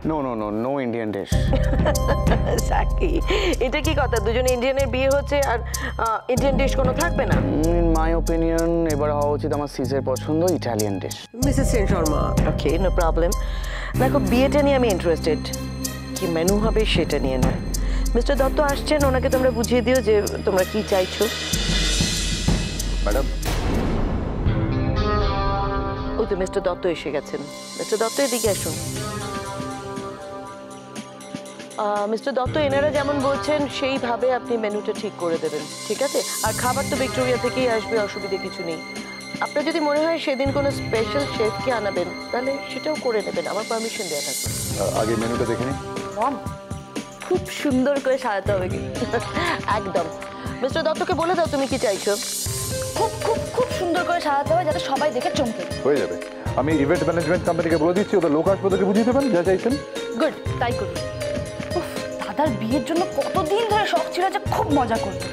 No no no no Indian dish. সাকি, এটা কি কথা? দুজনে ইন্ডিয়ানের বিয়ে হচ্ছে আর ইন্ডিয়ান ডিশ কোনো থাকবে না? ইন মাই ওপিনিয়ন এবার হওয়া উচিত আমার সিসের পছন্দ Italian dish. Mrs Sen Sharma, okay, no problem. দেখো, বিয়েটা নিয়ে আমি ইন্টারেস্টেড, কি মেনু হবে সেটা নিয়ে না। মিস্টার দত্ত আসছেন, ওনাকে তোমরা বুঝিয়ে দিও যে তোমরা কি চাইছো। ম্যাডাম, ওই তো মিস্টার দত্ত এসে গেছেন। মিস্টার দত্ত, এদিকে আসুন। মিস্টার দত্ত, এনারা যেমন বলছেন সেইভাবে আপনি মেনুটা ঠিক করে দেবেন, ঠিক আছে? আর খাবার তো ভিক্টোরিয়া থেকেই আসবে, অসুবিধে কিছু নেই। আপনার যদি মনে হয় সেদিন কোনো স্পেশাল শেফকে আনাবেন তাহলে সেটাও করে নেবেন, আমার পারমিশন দেওয়া থাকবে। আগে মেনুটা দেখে নিই। খুব সুন্দর করে সাজাতে হবে কি? একদম। মিস্টার দত্তকে বলে দাও তুমি কি চাইছো। খুব খুব খুব সুন্দর করে সাজাতে হবে যাতে সবাই দেখে চমকে। হয়ে যাবে। আমি ইভেন্ট ম্যানেজমেন্ট কোম্পানিকে বলে দিচ্ছি, ওদের লোক আসবে, ওদেরকে বুঝিয়ে দেবেন যা চাইছেন। গুড, তাই করুন। দাদার বিয়ের জন্য কতদিন ধরে শখ ছিল যে খুব মজা করবো।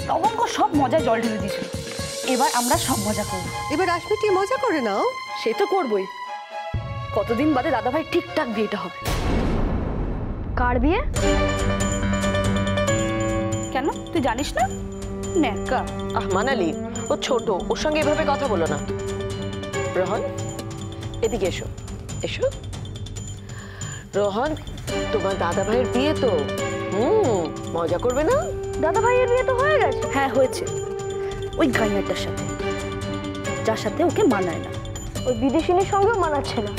লবঙ্গ সব মজায় জল ঢেলে দিয়েছিল। এবার আমরা সব মজা করবো। এবার রাশমিটি মজা করে নাও। সে তো করবোই। কতদিন বাদে দাদাভাই ঠিকঠাক বিয়েটা হবে। কার বিয়ে? কেন, তুই জানিস না? নেকা। মানালি, ও ছোট, ওর সঙ্গে এভাবে কথা বলো না। রোহন, এদিকে এসো। এসো। রোহন, তোমার দাদা ভাইয়ের বিয়ে তো, মজা করবে না? দাদা ভাইয়ের বিয়ে তো হয়ে গেছে। হ্যাঁ, হয়েছে। ওই গাইয়ারটার সাথে, যার সাথে ওকে মানায় না। ওই বিদেশিনীর সঙ্গেও মানাচ্ছে না।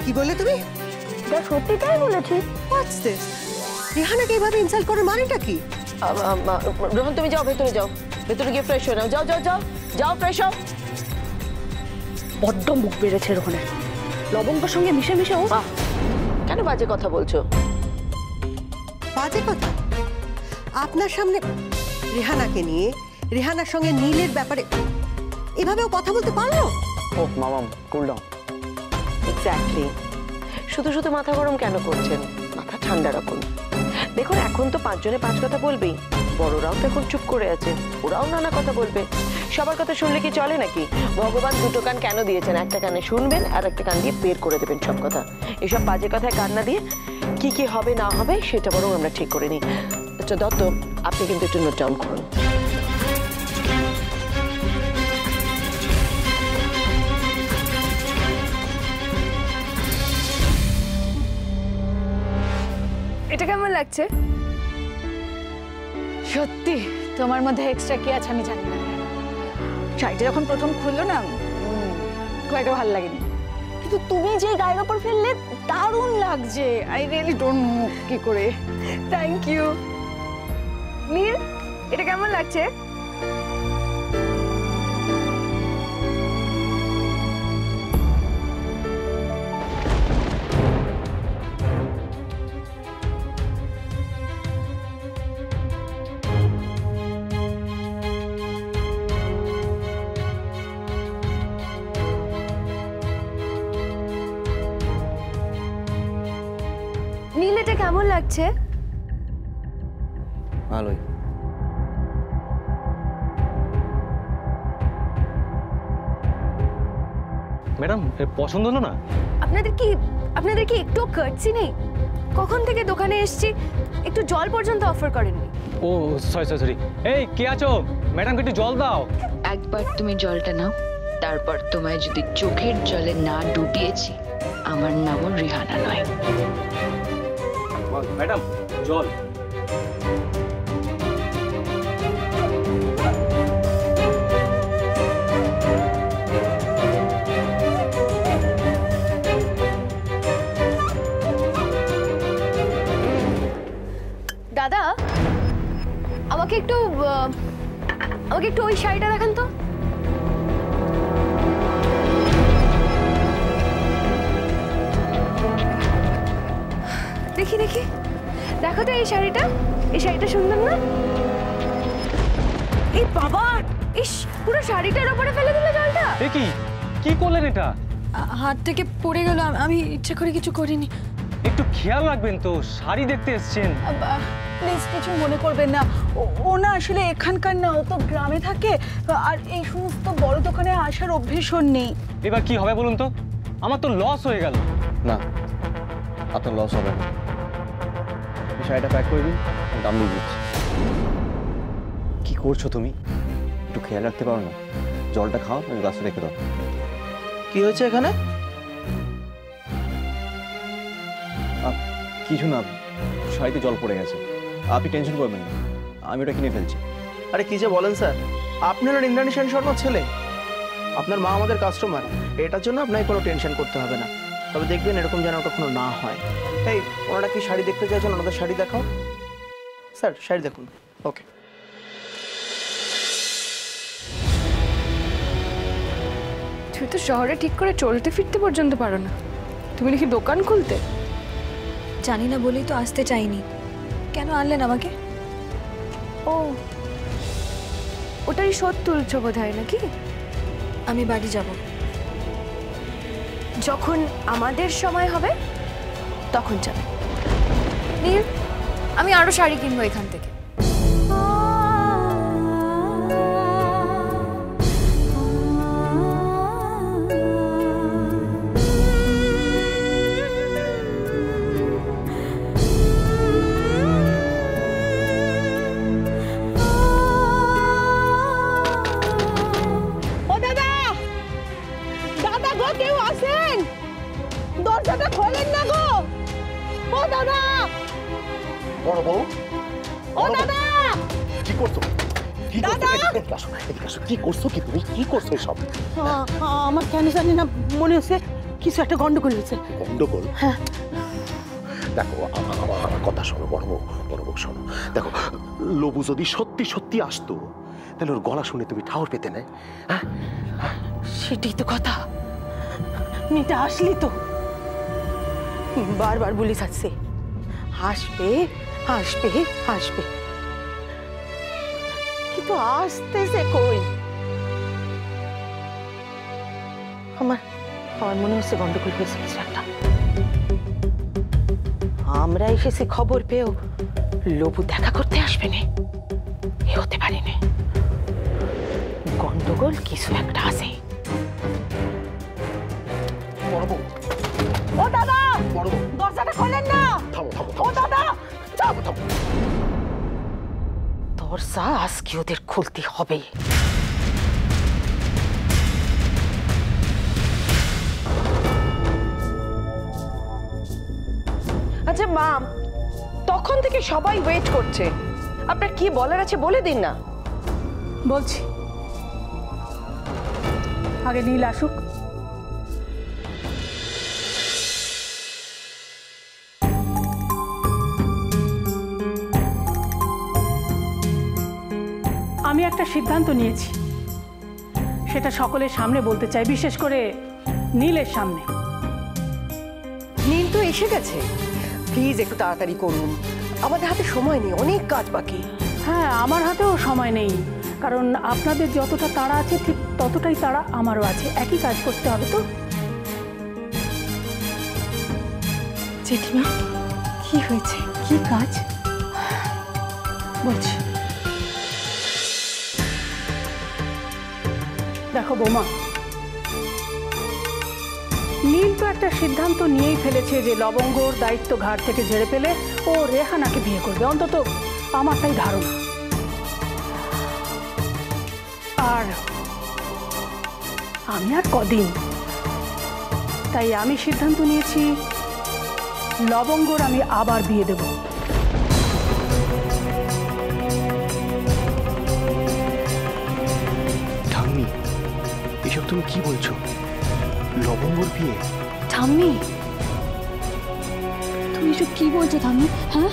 কি বলে তুমি? সত্যি তাই বলেছি। What's this? রিহানাকে এইভাবে ইনসাল্ট করে মানেটা কি? রোহন, তুমি যাও, ভেতরে যাও। ভেতরে গিয়ে ফ্রেশ হয়ে নাও। যাও যাও যাও যাও, ফ্রেশ হও। বড্ড মুখ বেড়েছে রোহনের। লবঙ্গর সঙ্গে মিশে মিশে ও কেন বাজে কথা বলছো? বাজে কথা? আপনার সামনে রেহানাকে নিয়ে, রেহানার সঙ্গে নীলের ব্যাপারে এভাবেও কথা বলতে পারলো? ও মামাম, কুল ডাউন। এক্স্যাক্টলি। শুধু শুধু মাথা গরম কেন করছেন? মাথা ঠান্ডা রাখুন। দেখুন, এখন তো 5 জনে 5 কথা বলবেই। বড়রাও তো এখন চুপ করে আছে, ওরাও নানা কথা বলবে। সবার কথা শুনলে কি চলে নাকি? ভগবান দুটো কান কেন দিয়েছেন? একটা কানে শুনবেন আর একটা কান দিয়ে বের করে দেবেন সব কথা। এসব বাজে কথায় কান না দিয়ে কি কি হবে না হবে সেটা বরং আমরা ঠিক করে নিই। আচ্ছা দত্ত, আপনি কিন্তু একটু নোট ডাউন করুন। এটা কেমন লাগছে? সত্যি তোমার মধ্যে এক্সট্রা কি আছে আমি জানি না। শাড়িটা যখন প্রথম খুললো না, খুব একটা ভালো লাগেনি, কিন্তু তুমি যে গায়ের ওপর ফেললে দারুণ লাগছে। আই রিয়েলি ডোন্ট নো কি করে। Thank you. নীল, এটা কেমন লাগছে? নীল, এটা কেমন লাগছে? ভালোই। ম্যাডাম, পছন্দ হলো না? আপনাদের কি একটু কার্টসি নেই? কখন থেকে দোকানে এসেছি, একটু জল পর্যন্ত অফার করেননি। ও সরি। এই কে আছো? ম্যাডামকে একটু জল দাও। একবার তুমি জলটা নাও, তারপর তোমায় যদি চোখের জলে না ডুবিয়েছি, আমার নামও রিহানা নয়। ম্যাডাম, জল। দাদা, আমাকে একটু ওই শাড়িটা দেখান তো। দেখি দেখো তো এই শাড়িটা সুন্দর না? এই বাবা, ইস, পুরো শাড়িটার উপরে ফেলে দিলে জলটা। কি করলেন এটা? হাত থেকে পড়ে গেল, আমি ইচ্ছে করে কিছু করিনি। একটু খেয়াল রাখবেন তো, শাড়ি দেখতে এসেছেন। প্লিজ কিছু মনে করবেন না, ও না আসলে এখানকার না, ও তো গ্রামে থাকে আর এই সমস্ত বড় দোকানে আসার অভ্যেস ওর নেই। এবার কি হবে বলুন তো, আমার তো লস হয়ে গেল। না, আপনার লস হবে না। এই শাড়িটা প্যাক করে দিন, দাম দিয়ে দিচ্ছি। কি করছো তুমি? একটু খেয়াল রাখতে পারো না? জলটা খাও, গ্লাসটা রেখে দাও। কি হয়েছে এখানে? কিছু না, শাড়িতে জল পড়ে গেছে। আপনি টেনশন করবেন না, আমি ওটা কিনে ফেলছি। আরে কি যে বলেন স্যার, আপনি হলেন ইন্দ্রাণী সেন শর্মার ছেলে। আপনার মা আমাদের কাস্টমার, এটার জন্য আপনাকে কোনো টেনশন করতে হবে না। তবে দেখবেন এরকম যেন কখনো না হয়। এই ওনারা কি শাড়ি দেখতে চাইছেন? ওনাদের শাড়ি দেখাও। স্যার শাড়ি দেখুন। ওকে। তুমি তো শহরে ঠিক করে চলতে ফিরতে পর্যন্ত পারো না, তুমি নাকি দোকান খুলতে? জানি না বলেই তো আসতে চাইনি। কেন আনলেন আমাকে? ও, ওটারই শোধ তুলছো বোধ হয় নাকি? আমি বাড়ি যাব। যখন আমাদের সময় হবে তখন যাবে। নীল, আমি আরো শাড়ি কিনবো এখান থেকে। ও দাদা, দাদা গো, কেউ আসেন, দরজাটা খোলেন না গো। ও দাদা, বড় বউ, ও দাদা, কি করছো? কি দাদা! কি করছো? কি তুমি কি করছো সব? আমার কেন জানি না মনে হচ্ছে কিছু একটা গন্ডগোল হয়েছে। গন্ডগোল? হ্যাঁ। দেখো, আমার কথা শোনো বড় বউ শোনো। দেখো, লবু যদি সত্যি সত্যি আসতো, তাহলে ওর গলা শুনে তুমি ঠাউর পেতে না? হ্যাঁ, সেটাই তো কথা। মেয়েটা আসলি তো বারবার বলে যাচ্ছে আসবে আসবে আসবে, কিন্তু আসতেছে কই? আমার মনে হচ্ছে গন্ডগোল হয়েছে কিছু একটা। আমরা এসেছি খবর পেয়েও লবু দেখা করতে আসবে না, এ হতে পারে না। গন্ডগোল কিছু একটা আছে। বড় বউ, ও দাদা, বড় বউ, দরজাটা খোলেন না। থামো থামো ও থামো দাদা, থামো থামো। দরজা আজকে ওদের খুলতে হবে। আচ্ছা মা, তখন থেকে সবাই ওয়েট করছে, আপনার কি বলার আছে বলে দিন না। বলছি, আগে নীল আসুক। আমি একটা সিদ্ধান্ত নিয়েছি, সেটা সকলের সামনে বলতে চাই, বিশেষ করে নীলের সামনে। নীল তো এসে গেছে, প্লিজ একটু তাড়াতাড়ি করুন, আমাদের হাতে সময় নেই, অনেক কাজ বাকি। হ্যাঁ, আমার হাতেও সময় নেই, কারণ আপনাদের যতটা তাড়া আছে ঠিক ততটাই তাড়া আমারও আছে, একই কাজ করতে হবে তো। জেঠিমা, কি হয়েছে? কি কাজ? বলছি, দেখো বৌমা, নীল তো একটা সিদ্ধান্ত নিয়েই ফেলেছে যে লবঙ্গর দায়িত্ব ঘাট থেকে ঝেড়ে ফেলে ও রেহানাকে বিয়ে করবে, অন্তত আমার তাই ধারণা। আর আমি আর কদিন, তাই আমি সিদ্ধান্ত নিয়েছি লবঙ্গর আমি আবার বিয়ে দেব। ঠাম্মি, এসব তুমি কি বলছো? লবঙ্গর বিয়ে? ঠাম্মি, তুমি এসব কি বলছো ঠাম্মি? হ্যাঁ,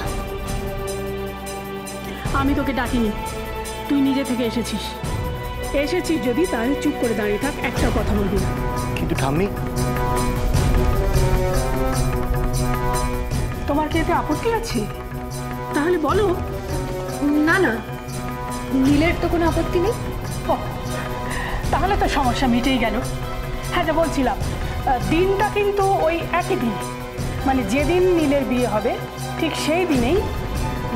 আমি তোকে ডাকিনি, তুই নিজে থেকে এসেছিস। এসেছিস যদি, তাহলে চুপ করে দাঁড়িয়ে থাক, একটা কথা বলবি না। কিন্তু ঠাম্মি, তোমার কি এতে আপত্তি আছে? তাহলে বলো। না না, নীলের তো কোনো আপত্তি নেই। ও, তাহলে তো সমস্যা মিটেই গেল। হ্যাঁ, যা বলছিলাম, দিনটা কিন্তু ওই একই দিন, মানে যেদিন নীলের বিয়ে হবে ঠিক সেই দিনেই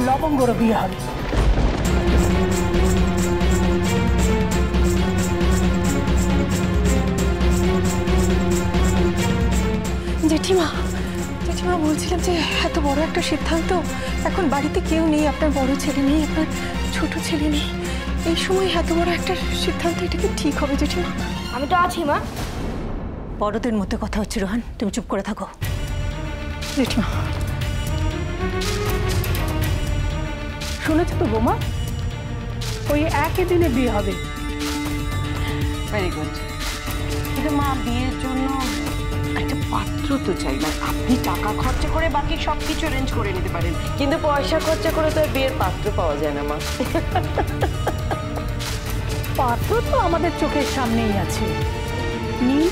লবঙ্গরও বিয়ে হবে। জেঠিমা জেঠিমা বলছিলাম যে এত বড় একটা সিদ্ধান্ত, এখন বাড়িতে কেউ নেই, আপনার বড় ছেলে নেই, আপনার ছোট ছেলে নেই, এই সময় এত বড় একটা সিদ্ধান্ত, এটা কি ঠিক হবে জেঠিমা? আমি তো আছি মা। বড়দের মধ্যে কথা হচ্ছে রোহান, তুমি চুপ করে থাকো। জেঠিমা শুনেছো তো বৌমা, ওই একই দিনে বিয়ে হবে। Very good. কিন্তু মা, বিয়ের জন্য একটা পাত্র তো চাই। মানে আপনি টাকা খরচা করে বাকি সবকিছু অ্যারেঞ্জ করে নিতে পারেন, কিন্তু পয়সা খরচা করে তো আর বিয়ের পাত্র পাওয়া যায় না মা। পাত্র তো আমাদের চোখের সামনেই আছে, নীল।